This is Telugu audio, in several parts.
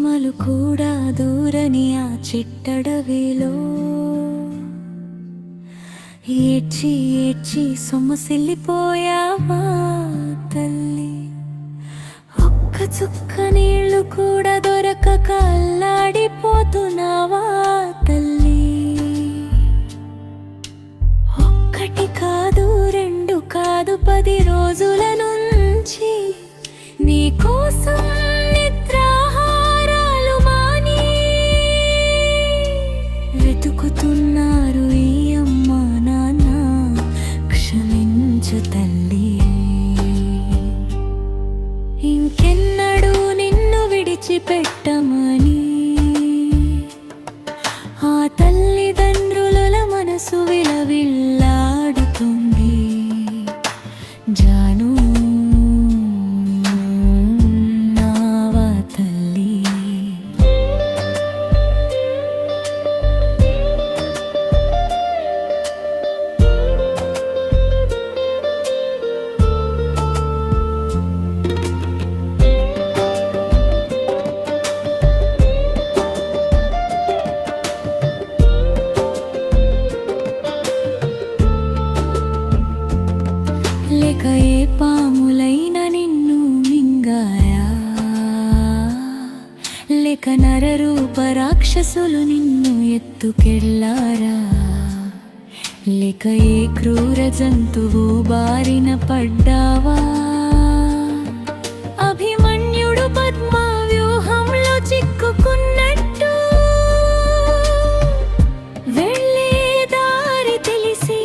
చీమలు కూడా దూరని ఆ చిట్టడవిలో ఏడ్చి ఏడ్చి సొమ్మసిల్లిపోయావా తల్లి. ఒక్క చుక్క నీళ్లు కూడా దొరకక అల్లాడిపోతున్నావా తల్లి. ఒక్కటి కాదు రెండు కాదు 10 రోజుల నుంచి నీ కోసం నిద్రాహారాలు మాని వెతుకుతున్నారు ఈ అమ్మ నాన్న. క్షమించు తల్లి, ఇంకెన్నడూ నిన్ను విడిచిపెట్టమని ఆ తల్లిదండ్రుల మనసు విలవిల్లాడుతుంది. జాను నావా తల్లి. లేక ఏ పాములైన నిన్ను మింగాయా, లేక నరరూప రాక్షసులు నిన్ను ఎత్తుకెళ్ళారా, లేక ఏ క్రూర జంతువు బారిన పడ్డావా. అభిమన్యుడు పద్మ వ్యూహంలో చిక్కుకున్నట్టు వెళ్ళే దారి తెలిసి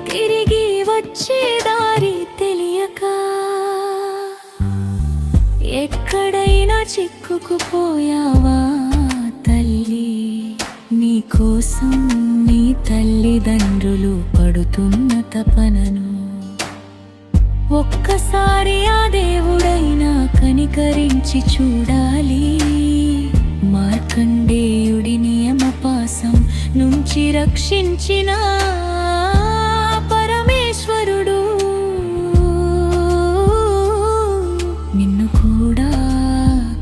తిరిగి వచ్చే దారి తెలియక ఎక్కడైనా చిక్కుకుపోయావా తల్లి. నీకోసం నీ తల్లిదండ్రులు పడుతున్న తపనను ఒక్కసారి ఆ దేవుడైనా కనికరించి చూడాలి. మార్కండేయుడి నియమపాసం నుంచి రక్షించిన పరమేశ్వరుడు నిన్ను కూడా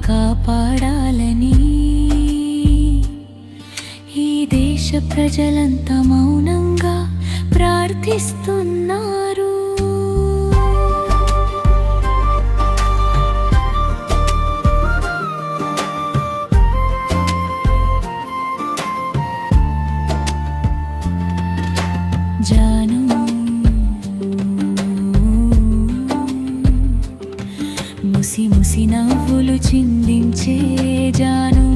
కాపాడాలని ఈ దేశ ప్రజలంతా మౌనంగా ప్రార్థిస్తున్నారు. జాను ముసి ముసి నవ్వులు చిందించే జాను,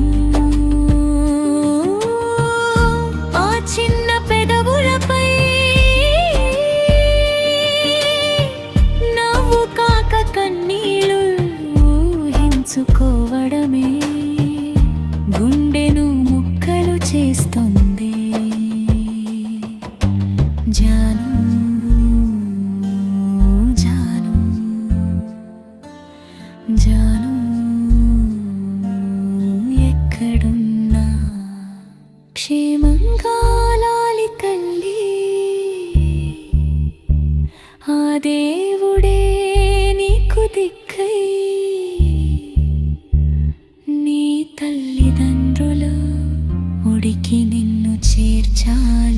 ఆ చిన్న పెదవులపై నవ్వు కాక కన్నీళ్ళు ఊహించుకోవడమే గుండెను ముక్కలు చేస్తుంది. జాను జాను జాను ఎక్కడున్నా క్షేమంగా లాలి తల్లి. ఆ దేవుడే నీకు దిక్కై నీ తల్లిదండ్రుల ఒడికి నిన్ను చేర్చాలి.